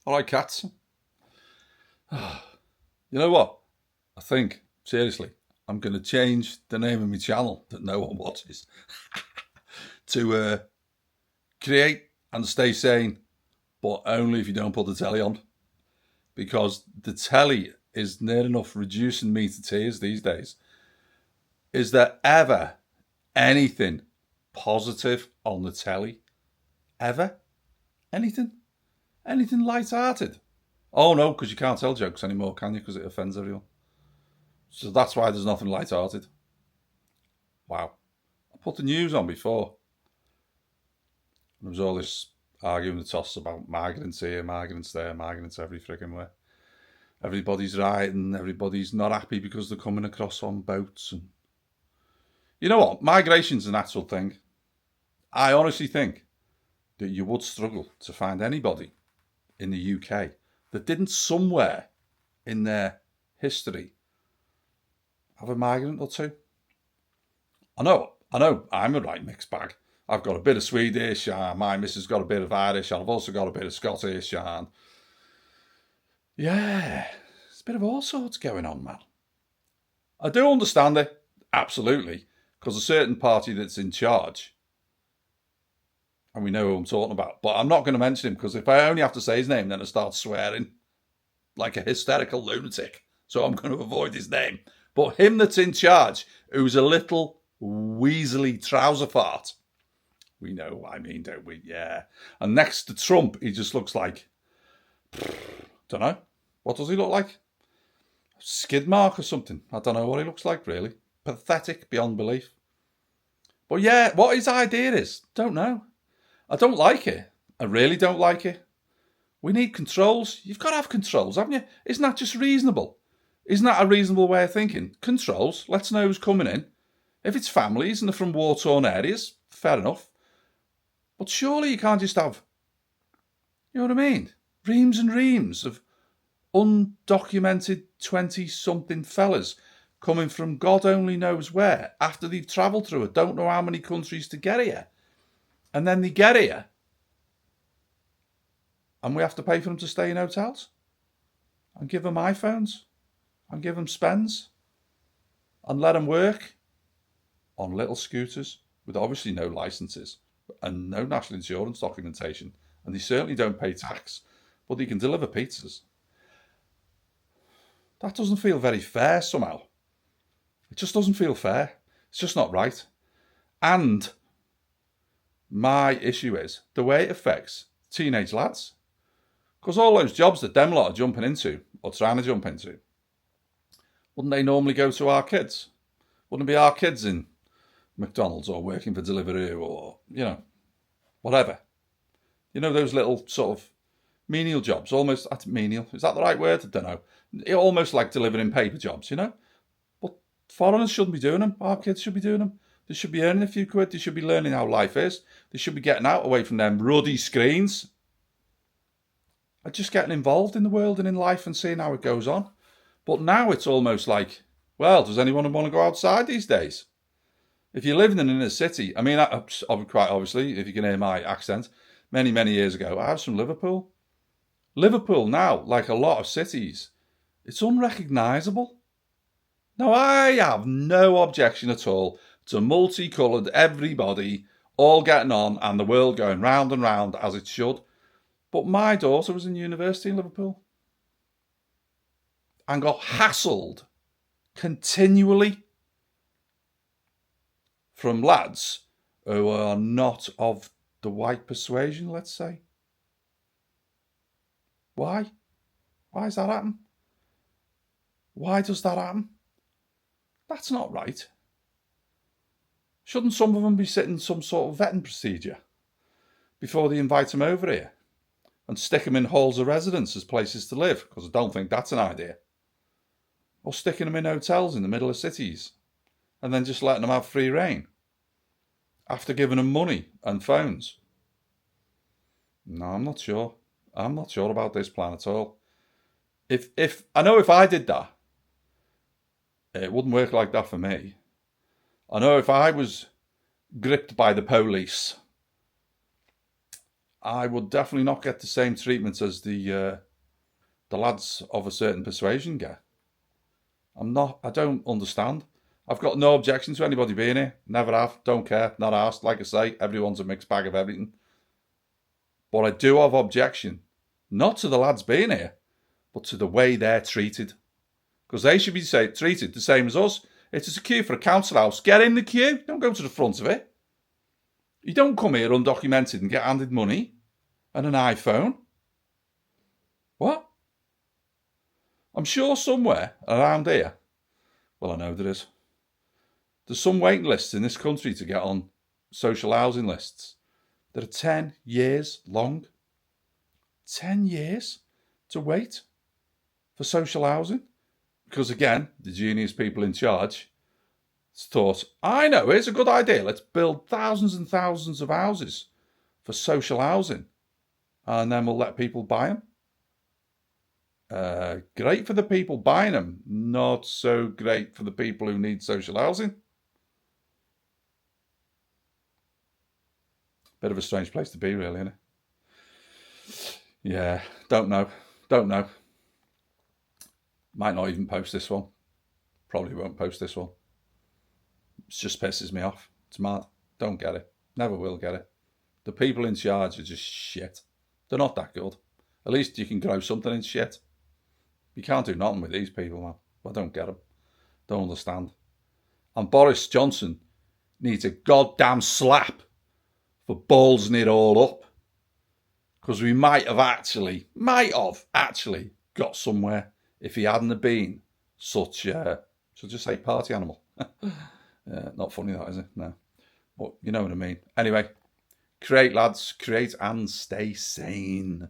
All right, cats. You know what? I think, seriously, I'm going to change the name of my channel that no one watches to Create and Stay Sane, but only if you don't put the telly on. Because the telly is near enough reducing me to tears these days. Is there ever anything positive on the telly? Ever? Anything? Anything light-hearted? Oh no, because you can't tell jokes anymore, can you? Because it offends everyone. So that's why there's nothing light-hearted. Wow. I put the news on before. There was all this arguing the toss about migrants here, migrants there, migrants every frigging way. Everybody's rioting, everybody's not happy because they're coming across on boats. And you know what? Migration's a natural thing. I honestly think that you would struggle to find anybody in the UK that didn't somewhere in their history have a migrant or two. I know, I'm a right mixed bag. I've got a bit of Swedish, my missus got a bit of Irish, and I've also got a bit of Scottish, and yeah, there's a bit of all sorts going on, man. I do understand it, absolutely, because a certain party that's in charge, and we know who I'm talking about, but I'm not going to mention him, because if I only have to say his name, then I start swearing like a hysterical lunatic, so I'm going to avoid his name. But him that's in charge, who's a little weaselly trouser fart, we know what I mean, don't we? Yeah. And next to Trump, he just looks like, don't know, what does he look like? Skid mark or something. I don't know what he looks like, really. Pathetic beyond belief. But yeah, what his idea is, don't know. I don't like it. I really don't like it. We need controls. You've got to have controls, haven't you? Isn't that just reasonable? Isn't that a reasonable way of thinking? Controls. Let's know who's coming in. If it's families and they're from war-torn areas, fair enough. But surely you can't just have, you know what I mean? Reams and reams of undocumented 20-something fellas coming from God only knows where after they've travelled through it, don't know how many countries to get here. And then they get here and we have to pay for them to stay in hotels and give them iPhones and give them spends and let them work on little scooters with obviously no licenses and no national insurance documentation, and they certainly don't pay tax, but they can deliver pizzas. That doesn't feel very fair somehow. It just doesn't feel fair. It's just not right. And my issue is the way it affects teenage lads. Because all those jobs that them lot are jumping into, or trying to jump into, wouldn't they normally go to our kids? Wouldn't it be our kids in McDonald's or working for Deliveroo or, whatever? You know, those little sort of menial jobs, almost, menial, is that the right word? I don't know. Almost like delivering paper jobs, But foreigners shouldn't be doing them. Our kids should be doing them. They should be earning a few quid. They should be learning how life is. They should be getting out away from them ruddy screens. And just getting involved in the world and in life and seeing how it goes on. But now it's almost like, well, does anyone want to go outside these days? If you're living in a city, I mean, quite obviously, if you can hear my accent, many, many years ago, I was from Liverpool. Liverpool now, like a lot of cities, it's unrecognisable. Now, I have no objection at all to multicoloured everybody all getting on and the world going round and round as it should. But my daughter was in university in Liverpool and got hassled continually from lads who are not of the white persuasion, let's say. Why? Why does that happen? Why does that happen? That's not right. Shouldn't some of them be sitting some sort of vetting procedure before they invite them over here and stick them in halls of residence as places to live? Because I don't think that's an idea. Or sticking them in hotels in the middle of cities and then just letting them have free reign after giving them money and phones. No, I'm not sure. I'm not sure about this plan at all. If I know if I did that, it wouldn't work like that for me. I know if I was gripped by the police I would definitely not get the same treatment as the lads of a certain persuasion get. I don't understand. I've got no objection to anybody being here. Never have. Don't care. Not asked. Like I say, everyone's a mixed bag of everything. But I do have objection, not to the lads being here, but to the way they're treated. Because they should be treated the same as us. It's a queue for a council house. Get in the queue. Don't go to the front of it. You don't come here undocumented and get handed money and an iPhone. What? I'm sure somewhere around here, well, I know there is. There's some waiting lists in this country to get on social housing lists that are 10 years long. 10 years to wait for social housing. Because again, the genius people in charge thought, I know, it's a good idea. Let's build thousands and thousands of houses for social housing. And then we'll let people buy them. Great for the people buying them. Not so great for the people who need social housing. Bit of a strange place to be, really, isn't it? Yeah, don't know. Might not even post this one. Probably won't post this one. It just pisses me off. It's mad. Don't get it. Never will get it. The people in charge are just shit. They're not that good. At least you can grow something in shit. You can't do nothing with these people, man. I don't get them. Don't understand. And Boris Johnson needs a goddamn slap for ballsing it all up. Because we might have actually got somewhere if he hadn't have been such, shall I just say, party animal. Not funny that, is it? No. But you know what I mean. Anyway, create, lads. Create and stay sane.